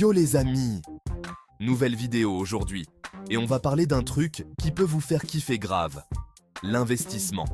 Yo les amis! Nouvelle vidéo aujourd'hui, et on va parler d'un truc qui peut vous faire kiffer grave. L'investissement.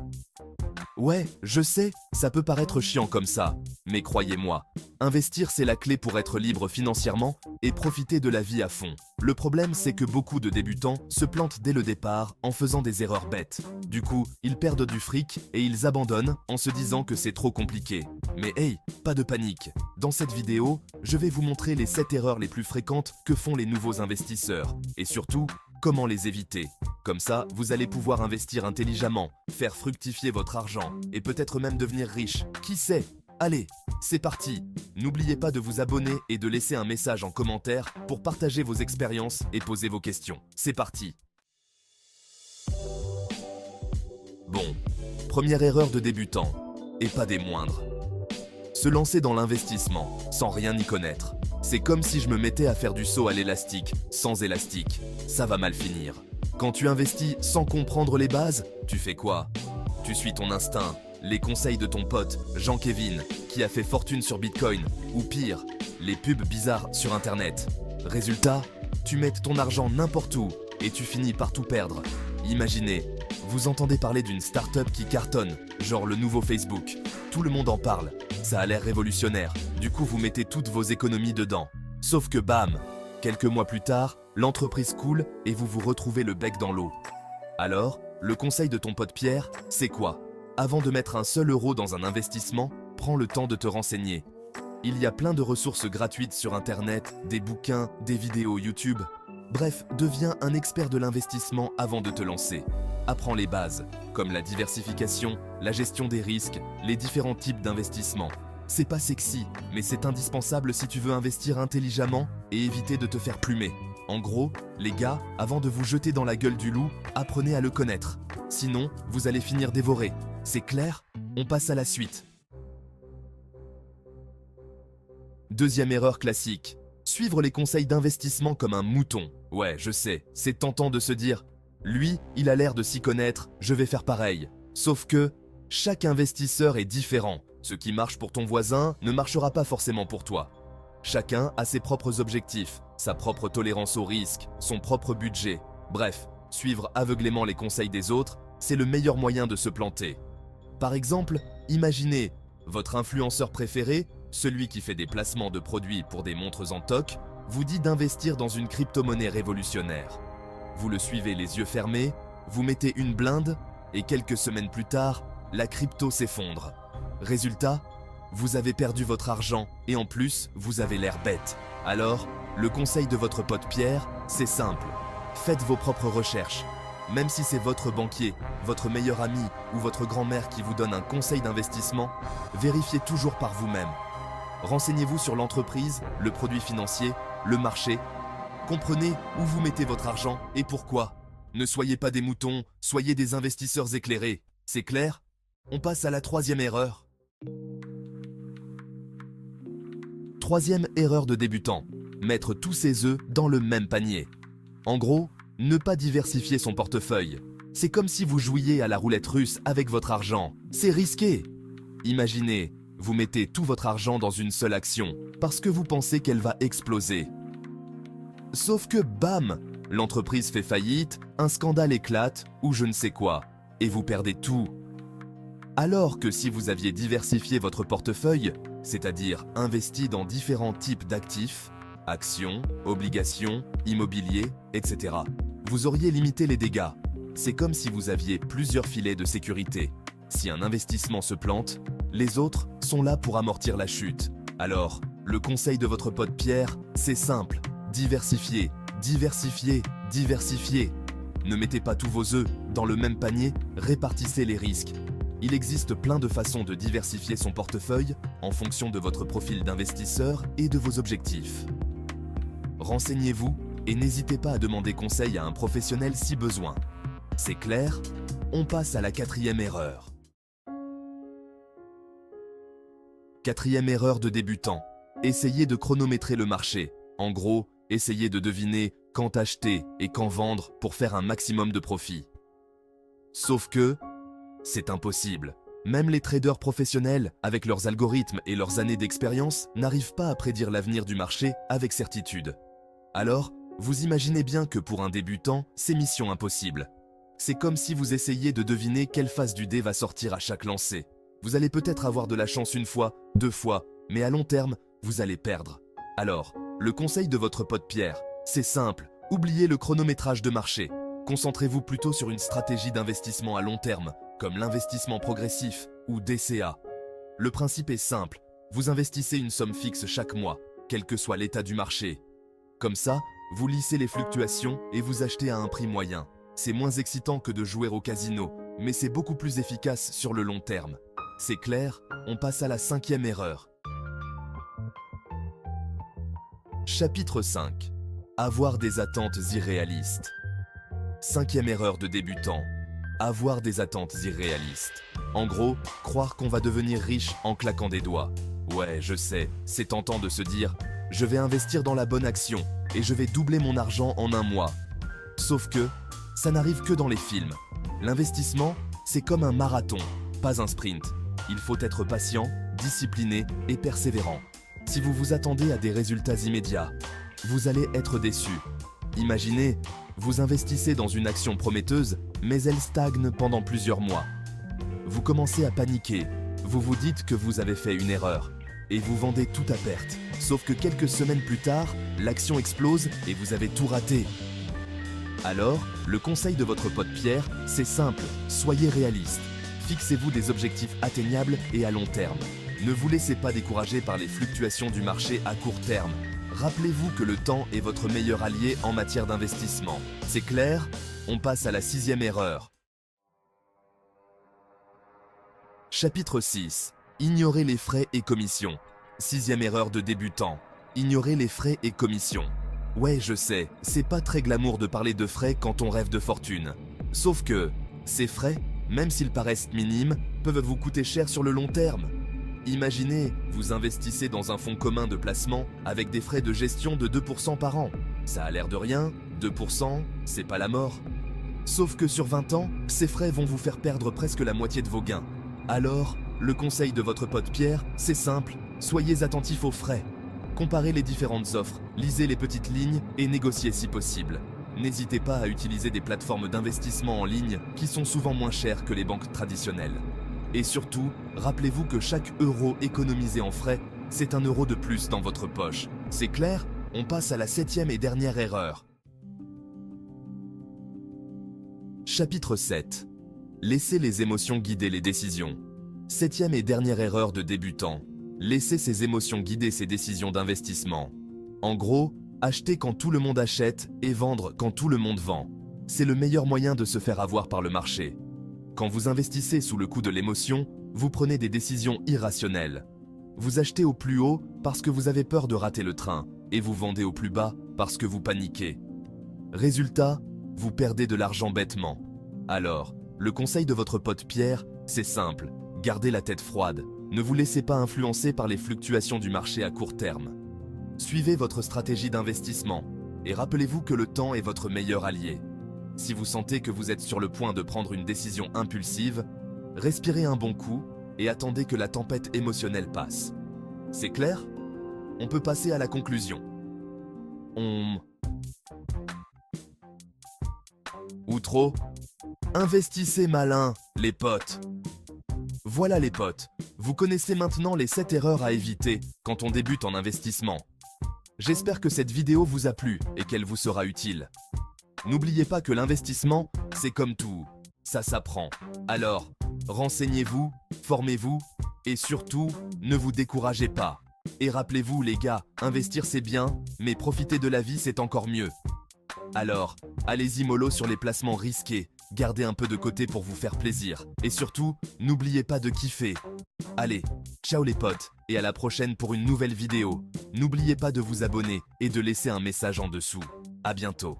Ouais, je sais, ça peut paraître chiant comme ça, mais croyez-moi, investir c'est la clé pour être libre financièrement et profiter de la vie à fond. Le problème c'est que beaucoup de débutants se plantent dès le départ en faisant des erreurs bêtes. Du coup, ils perdent du fric et ils abandonnent en se disant que c'est trop compliqué. Mais hey, pas de panique. Dans cette vidéo, je vais vous montrer les 7 erreurs les plus fréquentes que font les nouveaux investisseurs et surtout, comment les éviter. Comme ça, vous allez pouvoir investir intelligemment, faire fructifier votre argent et peut-être même devenir riche. Qui sait? Allez, c'est parti! N'oubliez pas de vous abonner et de laisser un message en commentaire pour partager vos expériences et poser vos questions. C'est parti! Bon, première erreur de débutant, et pas des moindres. Se lancer dans l'investissement sans rien y connaître. C'est comme si je me mettais à faire du saut à l'élastique, sans élastique. Ça va mal finir. Quand tu investis sans comprendre les bases, tu fais quoi? Tu suis ton instinct, les conseils de ton pote, Jean-Kevin, qui a fait fortune sur Bitcoin, ou pire, les pubs bizarres sur Internet. Résultat, tu mets ton argent n'importe où et tu finis par tout perdre. Imaginez, vous entendez parler d'une start-up qui cartonne, genre le nouveau Facebook. Tout le monde en parle, ça a l'air révolutionnaire, du coup vous mettez toutes vos économies dedans. Sauf que bam, quelques mois plus tard, l'entreprise coule et vous vous retrouvez le bec dans l'eau. Alors, le conseil de ton pote Pierre, c'est quoi? Avant de mettre un seul euro dans un investissement, prends le temps de te renseigner. Il y a plein de ressources gratuites sur Internet, des bouquins, des vidéos YouTube. Bref, deviens un expert de l'investissement avant de te lancer. Apprends les bases, comme la diversification, la gestion des risques, les différents types d'investissement. C'est pas sexy, mais c'est indispensable si tu veux investir intelligemment et éviter de te faire plumer. En gros, les gars, avant de vous jeter dans la gueule du loup, apprenez à le connaître. Sinon, vous allez finir dévoré. C'est clair? On passe à la suite. Deuxième erreur classique. Suivre les conseils d'investissement comme un mouton. Ouais, je sais, c'est tentant de se dire « Lui, il a l'air de s'y connaître, je vais faire pareil ». Sauf que, chaque investisseur est différent. Ce qui marche pour ton voisin ne marchera pas forcément pour toi. Chacun a ses propres objectifs, sa propre tolérance au risque, son propre budget. Bref, suivre aveuglément les conseils des autres, c'est le meilleur moyen de se planter. Par exemple, imaginez, votre influenceur préféré, celui qui fait des placements de produits pour des montres en toc, vous dit d'investir dans une crypto-monnaie révolutionnaire. Vous le suivez les yeux fermés, vous mettez une blinde, et quelques semaines plus tard, la crypto s'effondre. Résultat, vous avez perdu votre argent et en plus, vous avez l'air bête. Alors, le conseil de votre pote Pierre, c'est simple. Faites vos propres recherches. Même si c'est votre banquier, votre meilleur ami ou votre grand-mère qui vous donne un conseil d'investissement, vérifiez toujours par vous-même. Renseignez-vous sur l'entreprise, le produit financier, le marché. Comprenez où vous mettez votre argent et pourquoi. Ne soyez pas des moutons, soyez des investisseurs éclairés. C'est clair? On passe à la troisième erreur. Troisième erreur de débutant. Mettre tous ses œufs dans le même panier. En gros, ne pas diversifier son portefeuille. C'est comme si vous jouiez à la roulette russe avec votre argent. C'est risqué. Imaginez, vous mettez tout votre argent dans une seule action parce que vous pensez qu'elle va exploser. Sauf que bam, l'entreprise fait faillite, un scandale éclate ou je ne sais quoi, et vous perdez tout. Alors que si vous aviez diversifié votre portefeuille, c'est-à-dire investi dans différents types d'actifs, actions, obligations, immobilier, etc., vous auriez limité les dégâts. C'est comme si vous aviez plusieurs filets de sécurité. Si un investissement se plante, les autres sont là pour amortir la chute. Alors, le conseil de votre pote Pierre, c'est simple. Diversifiez, diversifiez, diversifiez. Ne mettez pas tous vos œufs dans le même panier, répartissez les risques. Il existe plein de façons de diversifier son portefeuille en fonction de votre profil d'investisseur et de vos objectifs. Renseignez-vous et n'hésitez pas à demander conseil à un professionnel si besoin. C'est clair? On passe à la quatrième erreur. Quatrième erreur de débutant. Essayez de chronométrer le marché. En gros, essayez de deviner quand acheter et quand vendre pour faire un maximum de profit. Sauf que, c'est impossible. Même les traders professionnels, avec leurs algorithmes et leurs années d'expérience, n'arrivent pas à prédire l'avenir du marché avec certitude. Alors, vous imaginez bien que pour un débutant, c'est mission impossible. C'est comme si vous essayiez de deviner quelle face du dé va sortir à chaque lancer. Vous allez peut-être avoir de la chance une fois, 2 fois, mais à long terme, vous allez perdre. Alors, le conseil de votre pote Pierre, c'est simple, oubliez le chronométrage de marché. Concentrez-vous plutôt sur une stratégie d'investissement à long terme, comme l'investissement progressif ou DCA. Le principe est simple, vous investissez une somme fixe chaque mois, quel que soit l'état du marché. Comme ça, vous lissez les fluctuations et vous achetez à un prix moyen. C'est moins excitant que de jouer au casino, mais c'est beaucoup plus efficace sur le long terme. C'est clair, on passe à la 5e erreur. Chapitre 5. Avoir des attentes irréalistes. 5e erreur de débutant. Avoir des attentes irréalistes. En gros, croire qu'on va devenir riche en claquant des doigts. Ouais, je sais, c'est tentant de se dire « Je vais investir dans la bonne action et je vais doubler mon argent en un mois ». Sauf que, ça n'arrive que dans les films. L'investissement, c'est comme un marathon, pas un sprint. Il faut être patient, discipliné et persévérant. Si vous vous attendez à des résultats immédiats, vous allez être déçu. Imaginez, vous investissez dans une action prometteuse, mais elle stagne pendant plusieurs mois. Vous commencez à paniquer, vous vous dites que vous avez fait une erreur, et vous vendez tout à perte. Sauf que quelques semaines plus tard, l'action explose et vous avez tout raté. Alors, le conseil de votre pote Pierre, c'est simple, soyez réaliste. Fixez-vous des objectifs atteignables et à long terme. Ne vous laissez pas décourager par les fluctuations du marché à court terme. Rappelez-vous que le temps est votre meilleur allié en matière d'investissement. C'est clair? On passe à la 6e erreur. Chapitre 6. Ignorez les frais et commissions. 6e erreur de débutant. Ignorez les frais et commissions. Ouais, je sais, c'est pas très glamour de parler de frais quand on rêve de fortune. Sauf que, ces frais, même s'ils paraissent minimes, peuvent vous coûter cher sur le long terme. Imaginez, vous investissez dans un fonds commun de placement avec des frais de gestion de 2% par an. Ça a l'air de rien, 2%, c'est pas la mort. Sauf que sur 20 ans, ces frais vont vous faire perdre presque la moitié de vos gains. Alors, le conseil de votre pote Pierre, c'est simple, soyez attentifs aux frais. Comparez les différentes offres, lisez les petites lignes et négociez si possible. N'hésitez pas à utiliser des plateformes d'investissement en ligne qui sont souvent moins chères que les banques traditionnelles. Et surtout, rappelez-vous que chaque euro économisé en frais, c'est un euro de plus dans votre poche. C'est clair? On passe à la 7e et dernière erreur. Chapitre 7. Laissez les émotions guider les décisions. 7e et dernière erreur de débutant. Laissez ses émotions guider ses décisions d'investissement. En gros, acheter quand tout le monde achète et vendre quand tout le monde vend. C'est le meilleur moyen de se faire avoir par le marché. Quand vous investissez sous le coup de l'émotion, vous prenez des décisions irrationnelles. Vous achetez au plus haut parce que vous avez peur de rater le train et vous vendez au plus bas parce que vous paniquez. Résultat, vous perdez de l'argent bêtement. Alors, le conseil de votre pote Pierre, c'est simple, gardez la tête froide. Ne vous laissez pas influencer par les fluctuations du marché à court terme. Suivez votre stratégie d'investissement et rappelez-vous que le temps est votre meilleur allié. Si vous sentez que vous êtes sur le point de prendre une décision impulsive, respirez un bon coup et attendez que la tempête émotionnelle passe. C'est clair? On peut passer à la conclusion. Ou trop? Investissez malin, les potes. Voilà les potes, vous connaissez maintenant les 7 erreurs à éviter quand on débute en investissement. J'espère que cette vidéo vous a plu et qu'elle vous sera utile. N'oubliez pas que l'investissement, c'est comme tout, ça s'apprend. Alors, renseignez-vous, formez-vous et surtout, ne vous découragez pas. Et rappelez-vous les gars, investir c'est bien, mais profiter de la vie c'est encore mieux. Alors, allez-y mollo sur les placements risqués, gardez un peu de côté pour vous faire plaisir. Et surtout, n'oubliez pas de kiffer. Allez, ciao les potes, et à la prochaine pour une nouvelle vidéo. N'oubliez pas de vous abonner et de laisser un message en dessous. À bientôt.